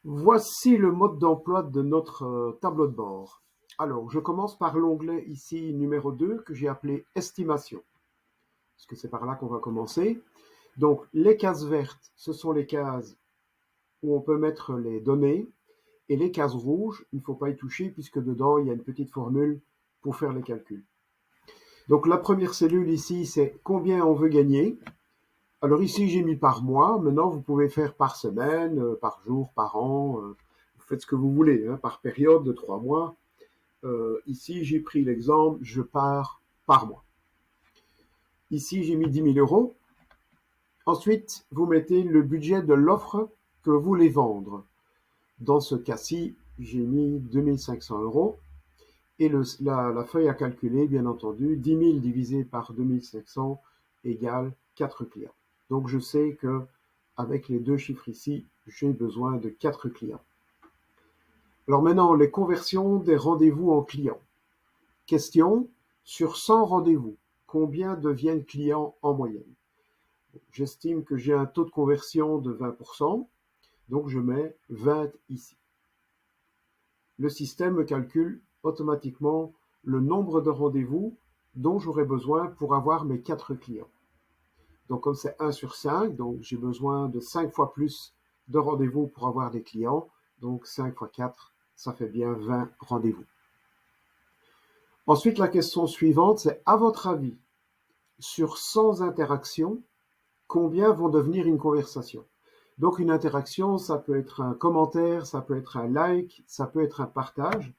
Voici le mode d'emploi de notre tableau de bord. Alors, je commence par l'onglet ici numéro 2 que j'ai appelé estimation, parce que c'est par là qu'on va commencer. Donc, les cases vertes, ce sont les cases où on peut mettre les données, et les cases rouges, il ne faut pas y toucher puisque dedans, il y a une petite formule pour faire les calculs. Donc, la première cellule ici, c'est combien on veut gagner. Alors ici, j'ai mis par mois. Maintenant, vous pouvez faire par semaine, par jour, par an. Vous faites ce que vous voulez, hein, par période de 3 mois. Ici, j'ai pris l'exemple, je pars par mois. Ici, j'ai mis 10 000 euros. Ensuite, vous mettez le budget de l'offre que vous voulez vendre. Dans ce cas-ci, j'ai mis 2 500 euros. Et la feuille à calculer, bien entendu, 10 000 divisé par 2 500 égale 4 clients. Donc je sais que avec les deux chiffres ici, j'ai besoin de 4 clients. Alors maintenant, les conversions des rendez-vous en clients. Question, sur 100 rendez-vous, combien deviennent clients en moyenne? J'estime que j'ai un taux de conversion de 20%, donc je mets 20 ici. Le système me calcule automatiquement le nombre de rendez-vous dont j'aurai besoin pour avoir mes 4 clients. Donc comme c'est 1 sur 5, donc j'ai besoin de 5 fois plus de rendez-vous pour avoir des clients. Donc 5 fois 4, ça fait bien 20 rendez-vous. Ensuite, la question suivante, c'est à votre avis, sur 100 interactions, combien vont devenir une conversation? Donc une interaction, ça peut être un commentaire, ça peut être un like, ça peut être un partage.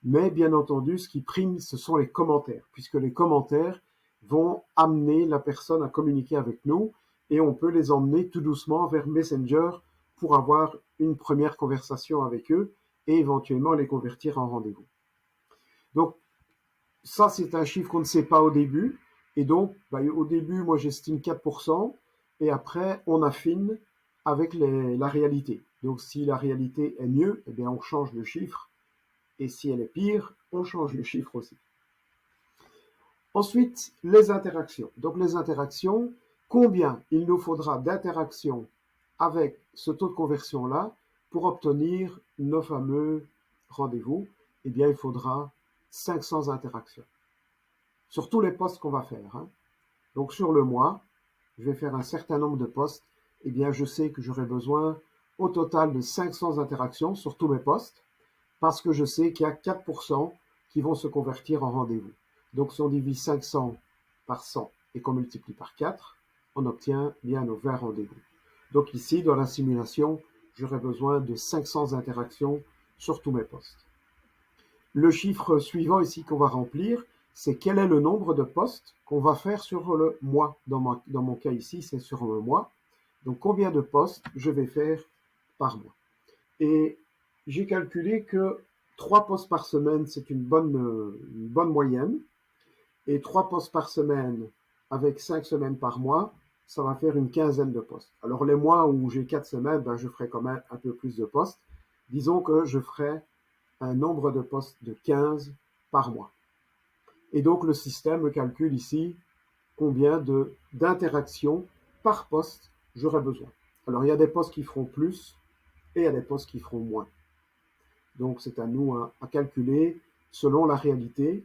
Mais bien entendu, ce qui prime, ce sont les commentaires, puisque les commentaires vont amener la personne à communiquer avec nous et on peut les emmener tout doucement vers Messenger pour avoir une première conversation avec eux et éventuellement les convertir en rendez-vous. Donc ça, c'est un chiffre qu'on ne sait pas au début. Et donc, au début, moi, j'estime 4%. Et après, on affine avec la réalité. Donc, si la réalité est mieux, eh bien, on change le chiffre. Et si elle est pire, on change le chiffre aussi. Ensuite, les interactions. Donc les interactions, combien il nous faudra d'interactions avec ce taux de conversion-là pour obtenir nos fameux rendez-vous? Eh bien, il faudra 500 interactions sur tous les postes qu'on va faire, hein. Donc sur le mois, je vais faire un certain nombre de postes. Eh bien, je sais que j'aurai besoin au total de 500 interactions sur tous mes postes, parce que je sais qu'il y a 4% qui vont se convertir en rendez-vous. Donc si on divise 500 par 100 et qu'on multiplie par 4, on obtient bien nos 20 rendez-vous. Donc ici, dans la simulation, j'aurai besoin de 500 interactions sur tous mes postes. Le chiffre suivant ici qu'on va remplir, c'est quel est le nombre de postes qu'on va faire sur le mois. Dans mon cas ici, c'est sur le mois. Donc combien de postes je vais faire par mois. Et j'ai calculé que 3 postes par semaine, c'est une bonne moyenne. Et 3 postes par semaine avec 5 semaines par mois, ça va faire une quinzaine de postes. Alors les mois où j'ai 4 semaines, je ferai quand même un peu plus de postes. Disons que je ferai un nombre de postes de 15 par mois. Et donc le système calcule ici combien d'interactions par poste j'aurai besoin. Alors il y a des postes qui feront plus et il y a des postes qui feront moins. Donc c'est à nous à calculer selon la réalité.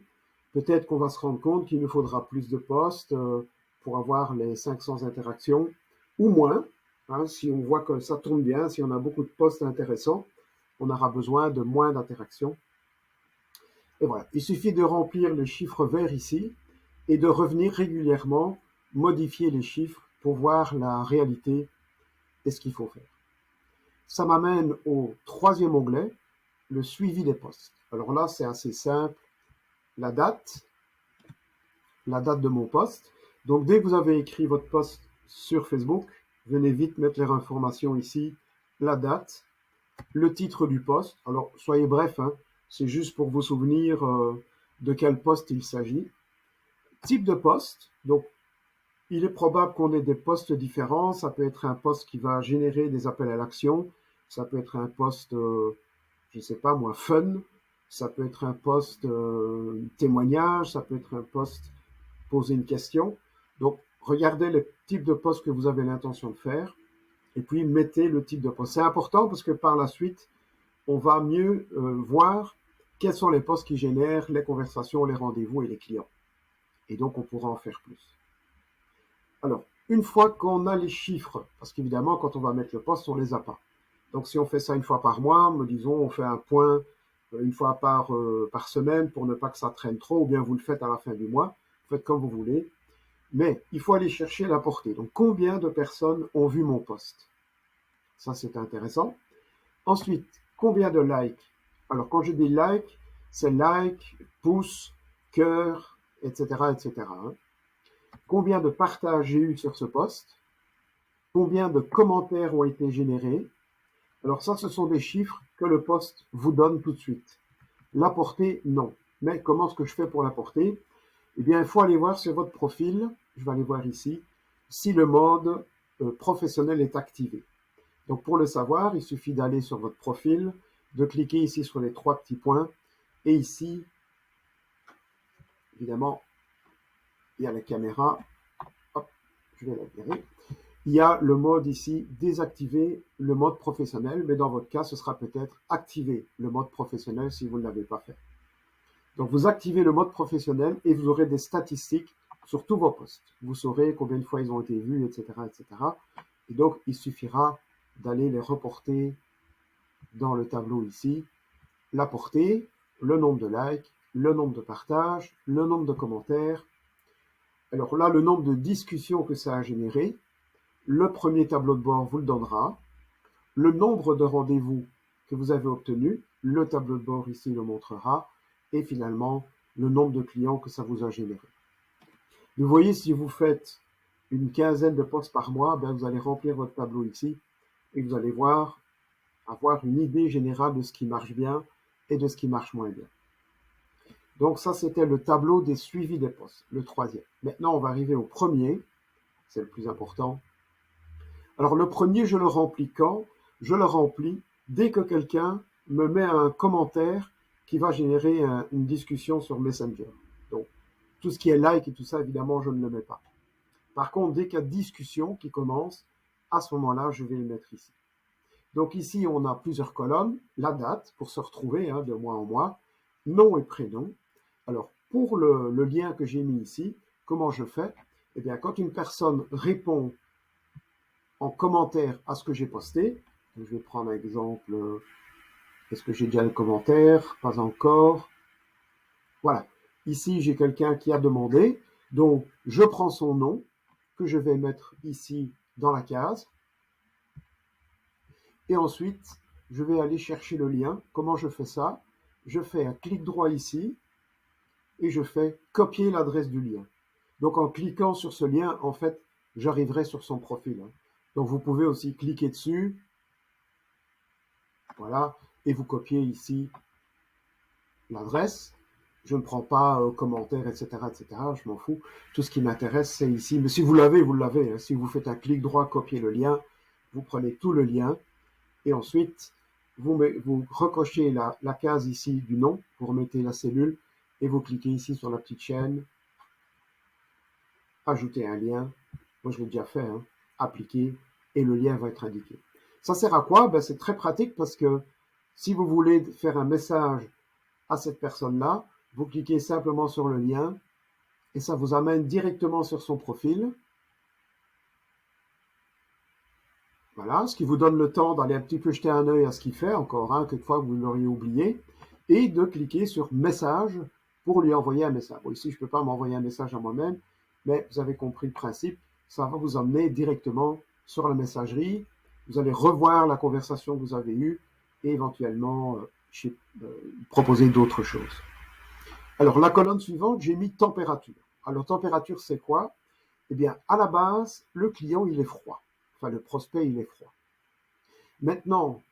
Peut-être qu'on va se rendre compte qu'il nous faudra plus de postes pour avoir les 500 interactions ou moins. Hein, si on voit que ça tourne bien, si on a beaucoup de postes intéressants, on aura besoin de moins d'interactions. Et voilà, il suffit de remplir le chiffre vert ici et de revenir régulièrement modifier les chiffres pour voir la réalité et ce qu'il faut faire. Ça m'amène au troisième onglet, le suivi des postes. Alors là, c'est assez simple. La date de mon poste. Donc, dès que vous avez écrit votre post sur Facebook, venez vite mettre les informations ici, la date, le titre du poste. Alors, soyez bref, hein, c'est juste pour vous souvenir de quel poste il s'agit. Type de poste. Donc, il est probable qu'on ait des postes différents. Ça peut être un poste qui va générer des appels à l'action. Ça peut être un poste, je ne sais pas moi, fun. Ça peut être un poste témoignage. Ça peut être un poste poser une question. Donc, regardez le type de poste que vous avez l'intention de faire. et puis mettez le type de poste. C'est important parce que par la suite, on va mieux voir quels sont les postes qui génèrent les conversations, les rendez-vous et les clients. Et donc, on pourra en faire plus. Alors, une fois qu'on a les chiffres, parce qu'évidemment, quand on va mettre le poste, on les a pas. Donc, si on fait ça une fois par mois, disons, on fait un point une fois par semaine pour ne pas que ça traîne trop, ou bien vous le faites à la fin du mois, vous faites comme vous voulez. Mais il faut aller chercher la portée. Donc, combien de personnes ont vu mon post? Ça, c'est intéressant. Ensuite, combien de likes? Alors, quand je dis like, c'est like, pouce, cœur, etc., etc. Combien de partages j'ai eu sur ce post? Combien de commentaires ont été générés? Alors ça, ce sont des chiffres que le post vous donne tout de suite. La portée, non. Mais comment est-ce que je fais pour la portée? Eh bien, il faut aller voir sur votre profil, je vais aller voir ici, si le mode professionnel est activé. Donc pour le savoir, il suffit d'aller sur votre profil, de cliquer ici sur les 3 petits points, et ici, évidemment, il y a la caméra. Hop, je vais la virer. Il y a le mode ici, désactiver le mode professionnel, mais dans votre cas, ce sera peut-être activer le mode professionnel si vous ne l'avez pas fait. Donc, vous activez le mode professionnel et vous aurez des statistiques sur tous vos posts. Vous saurez combien de fois ils ont été vus, etc., etc. Et donc, il suffira d'aller les reporter dans le tableau ici. La portée, le nombre de likes, le nombre de partages, le nombre de commentaires. Alors là, le nombre de discussions que ça a généré. Le premier tableau de bord vous le donnera. Le nombre de rendez-vous que vous avez obtenus, le tableau de bord ici le montrera. Et finalement, le nombre de clients que ça vous a généré. Vous voyez, si vous faites une quinzaine de posts par mois, ben vous allez remplir votre tableau ici et vous allez avoir une idée générale de ce qui marche bien et de ce qui marche moins bien. Donc ça, c'était le tableau des suivis des posts, le troisième. Maintenant, on va arriver au premier, c'est le plus important. Alors le premier, je le remplis quand? Je le remplis dès que quelqu'un me met un commentaire qui va générer une discussion sur Messenger. Donc tout ce qui est like et tout ça, évidemment, je ne le mets pas. Par contre, dès qu'il y a discussion qui commence, à ce moment-là, je vais le mettre ici. Donc ici, on a plusieurs colonnes, la date pour se retrouver de mois en mois, nom et prénom. Alors pour le lien que j'ai mis ici, comment je fais? Eh bien, quand une personne répond en commentaire à ce que j'ai posté. Je vais prendre un exemple. Est-ce que j'ai déjà le commentaire? Pas encore. Voilà. Ici, j'ai quelqu'un qui a demandé. Donc, je prends son nom que je vais mettre ici dans la case. Et ensuite, je vais aller chercher le lien. Comment je fais ça? Je fais un clic droit ici et je fais copier l'adresse du lien. Donc, en cliquant sur ce lien, en fait, j'arriverai sur son profil. Donc, vous pouvez aussi cliquer dessus. Voilà. Et vous copiez ici l'adresse. Je ne prends pas commentaires, etc., etc. Je m'en fous. Tout ce qui m'intéresse, c'est ici. Mais si vous l'avez, vous l'avez. Si vous faites un clic droit, copier le lien, vous prenez tout le lien. Et ensuite, vous recochez la case ici du nom. Vous remettez la cellule et vous cliquez ici sur la petite chaîne. Ajouter un lien. Moi, je l'ai déjà fait. Appliquer. Et le lien va être indiqué. Ça sert à quoi? Ben, c'est très pratique parce que si vous voulez faire un message à cette personne-là, vous cliquez simplement sur le lien et ça vous amène directement sur son profil. Voilà, ce qui vous donne le temps d'aller un petit peu jeter un œil à ce qu'il fait, encore, quelquefois vous l'auriez oublié, et de cliquer sur message pour lui envoyer un message. Bon, ici, je ne peux pas m'envoyer un message à moi-même, mais vous avez compris le principe, ça va vous emmener directement sur la messagerie, vous allez revoir la conversation que vous avez eue et éventuellement proposer d'autres choses. Alors, la colonne suivante, j'ai mis température. Alors, température, c'est quoi? Eh bien, à la base, le client, il est froid. Enfin, le prospect, il est froid. Maintenant,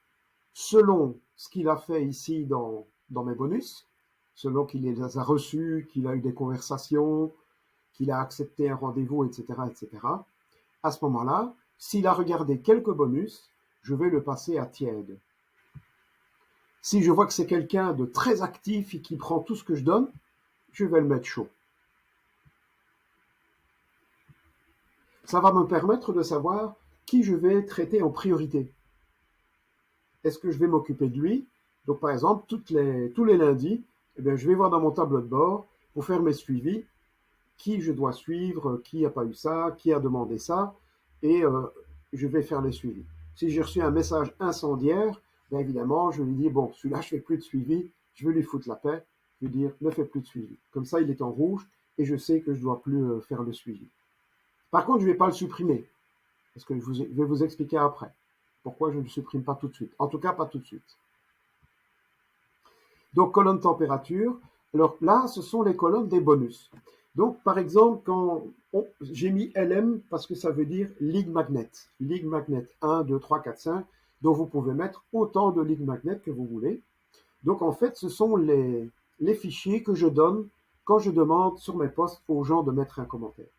selon ce qu'il a fait ici dans mes bonus, selon qu'il les a reçus, qu'il a eu des conversations, qu'il a accepté un rendez-vous, etc., etc., à ce moment-là, s'il a regardé quelques bonus, je vais le passer à tiède. Si je vois que c'est quelqu'un de très actif et qui prend tout ce que je donne, je vais le mettre chaud. Ça va me permettre de savoir qui je vais traiter en priorité. Est-ce que je vais m'occuper de lui? Donc par exemple, tous les lundis, eh bien, je vais voir dans mon tableau de bord pour faire mes suivis, qui je dois suivre, qui n'a pas eu ça, qui a demandé ça, et je vais faire les suivis. Si j'ai reçu un message incendiaire, bien évidemment, je lui dis, bon, celui-là, je ne fais plus de suivi, je vais lui foutre la paix, je vais dire, ne fais plus de suivi. Comme ça, il est en rouge, et je sais que je ne dois plus faire le suivi. Par contre, je ne vais pas le supprimer, parce que je vais vous expliquer après pourquoi je ne le supprime pas tout de suite. En tout cas, pas tout de suite. Donc, colonne température. Alors là, ce sont les colonnes des bonus. Donc, par exemple, quand j'ai mis LM parce que ça veut dire Ligue Magnet. Ligue Magnet 1, 2, 3, 4, 5. Donc, vous pouvez mettre autant de Ligue Magnet que vous voulez. Donc, en fait, ce sont les fichiers que je donne quand je demande sur mes posts aux gens de mettre un commentaire.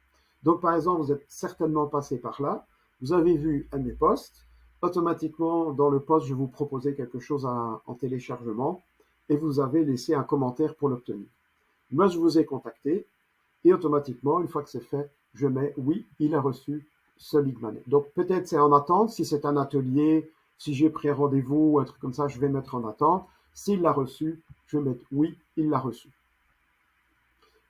Donc, par exemple, vous êtes certainement passé par là. Vous avez vu un de mes posts. Automatiquement, dans le post, je vous proposais quelque chose en téléchargement et vous avez laissé un commentaire pour l'obtenir. Moi, je vous ai contacté et automatiquement, une fois que c'est fait, je mets oui, il a reçu ce Ligue Magnet. Donc, peut-être c'est en attente. Si c'est un atelier, si j'ai pris un rendez-vous, un truc comme ça, je vais mettre en attente. S'il l'a reçu, je vais mettre oui, il l'a reçu.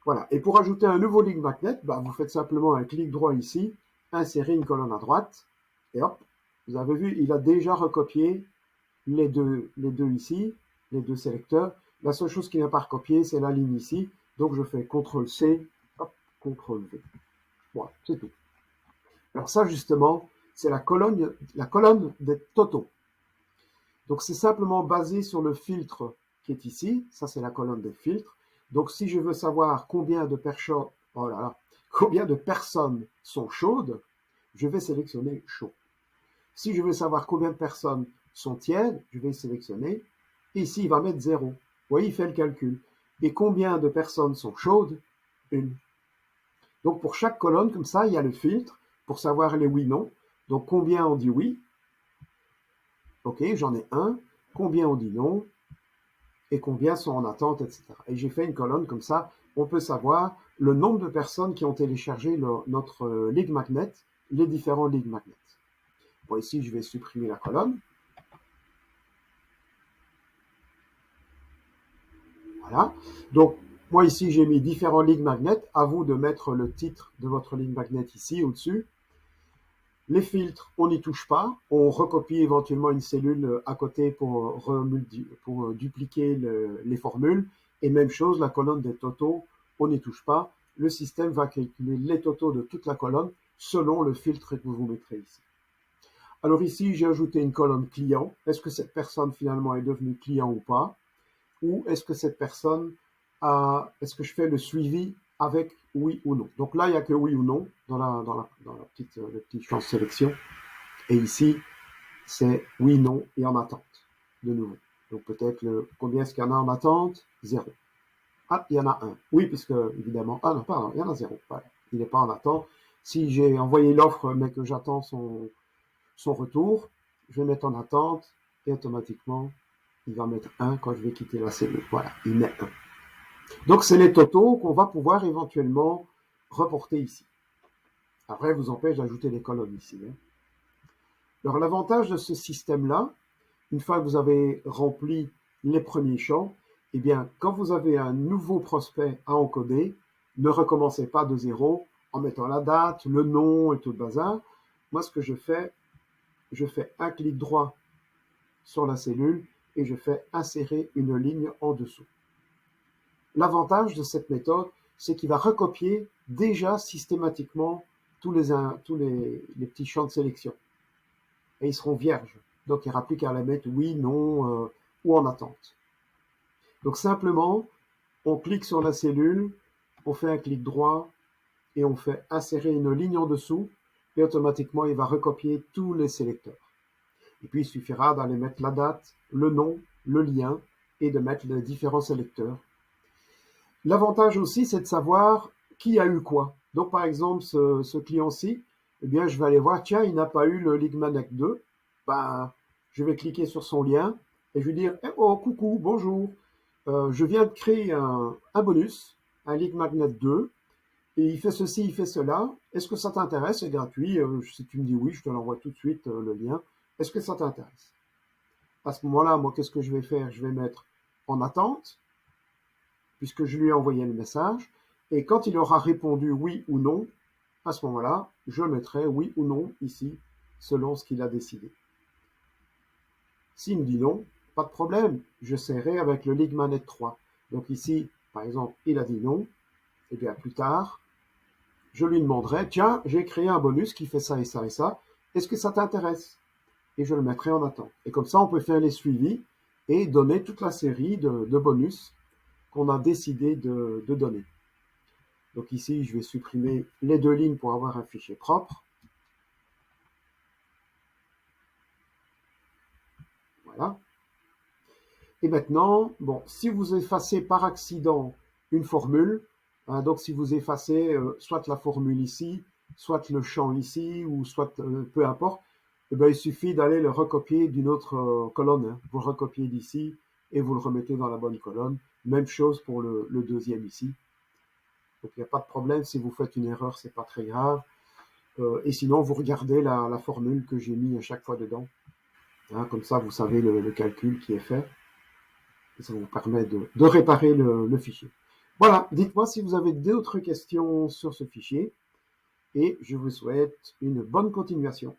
Voilà. Et pour ajouter un nouveau Ligue Magnet, vous faites simplement un clic droit ici, insérer une colonne à droite, et hop, vous avez vu, il a déjà recopié les deux ici, les deux sélecteurs. La seule chose qui n'a pas recopié, c'est la ligne ici. Donc je fais CTRL-C, hop, CTRL-V. Voilà, c'est tout. Alors ça, justement, c'est la colonne des totaux. Donc c'est simplement basé sur le filtre qui est ici. Ça, c'est la colonne des filtres. Donc si je veux savoir combien de personnes sont chaudes, je vais sélectionner chaud. Si je veux savoir combien de personnes sont tièdes, je vais sélectionner. Ici, il va mettre 0. Vous voyez, il fait le calcul. Et combien de personnes sont chaudes? Une. Donc pour chaque colonne, comme ça, il y a le filtre pour savoir les oui-non. Donc combien on dit oui? Ok, j'en ai un. Combien on dit non? Et combien sont en attente, etc. Et j'ai fait une colonne comme ça. On peut savoir le nombre de personnes qui ont téléchargé notre Ligue Magnet, les différents Ligue Magnets. Bon, ici, je vais supprimer la colonne. Voilà. Donc, moi, ici, j'ai mis différents Ligue Magnets. À vous de mettre le titre de votre Ligue Magnet ici, au-dessus. Les filtres, on n'y touche pas. On recopie éventuellement une cellule à côté pour dupliquer les formules. Et même chose, la colonne des totaux, on n'y touche pas. Le système va calculer les totaux de toute la colonne selon le filtre que vous mettrez ici. Alors ici, j'ai ajouté une colonne client. Est-ce que cette personne finalement est devenue client ou pas? Ou est-ce que cette personne est-ce que je fais le suivi avec oui ou non? Donc là, il n'y a que oui ou non dans le petit champ de sélection. Et ici, c'est oui, non et en attente, de nouveau. Donc peut-être combien est-ce qu'il y en a en attente? 0. Ah, il y en a un. Oui, puisque évidemment, ah non, pas, il y en a 0. Voilà. Il n'est pas en attente. Si j'ai envoyé l'offre, mais que j'attends son retour, je vais mettre en attente et automatiquement, il va mettre 1 quand je vais quitter la cellule. Voilà, il met 1. Donc, c'est les totaux qu'on va pouvoir éventuellement reporter ici. Après, vous empêche d'ajouter des colonnes ici. Alors, l'avantage de ce système-là, une fois que vous avez rempli les premiers champs, eh bien, quand vous avez un nouveau prospect à encoder, ne recommencez pas de zéro en mettant la date, le nom et tout le bazar. Moi, ce que je fais un clic droit sur la cellule et je fais insérer une ligne en dessous. L'avantage de cette méthode, c'est qu'il va recopier déjà systématiquement tous les petits champs de sélection. Et ils seront vierges. Donc il n'y aura plus qu'à les mettre oui, non ou en attente. Donc simplement, on clique sur la cellule, on fait un clic droit et on fait insérer une ligne en dessous et automatiquement il va recopier tous les sélecteurs. Et puis il suffira d'aller mettre la date, le nom, le lien et de mettre les différents sélecteurs. L'avantage aussi, c'est de savoir qui a eu quoi. Donc, par exemple, ce client-ci, eh bien, je vais aller voir, tiens, il n'a pas eu le Ligue Magnet 2. Je vais cliquer sur son lien et je vais dire, oh, coucou, bonjour. Je viens de créer un bonus, un Ligue Magnet 2. et il fait ceci, il fait cela. Est-ce que ça t'intéresse? C'est gratuit. Si tu me dis oui, je te l'envoie tout de suite, le lien. Est-ce que ça t'intéresse? À ce moment-là, moi, qu'est-ce que je vais faire? Je vais mettre en attente, puisque je lui ai envoyé le message. Et quand il aura répondu oui ou non, à ce moment-là, je mettrai oui ou non ici, selon ce qu'il a décidé. S'il me dit non, pas de problème, j'essaierai avec le Ligmanet 3. Donc ici, par exemple, il a dit non, et bien plus tard, je lui demanderai, tiens, j'ai créé un bonus qui fait ça et ça et ça, est-ce que ça t'intéresse? Et je le mettrai en attente. Et comme ça, on peut faire les suivis et donner toute la série de bonus qu'on a décidé de donner. Donc ici, je vais supprimer les deux lignes pour avoir un fichier propre. Voilà. Et maintenant, bon, si vous effacez par accident une formule, hein, donc si vous effacez soit la formule ici, soit le champ ici, ou soit peu importe, eh bien, il suffit d'aller le recopier d'une autre colonne. Hein. Vous le recopiez d'ici et vous le remettez dans la bonne colonne. Même chose pour le deuxième ici. Donc il n'y a pas de problème, si vous faites une erreur, c'est pas très grave. Et sinon, vous regardez la formule que j'ai mis à chaque fois dedans. Hein, comme ça, vous savez le calcul qui est fait. Et ça vous permet de réparer le fichier. Voilà, dites-moi si vous avez d'autres questions sur ce fichier. Et je vous souhaite une bonne continuation.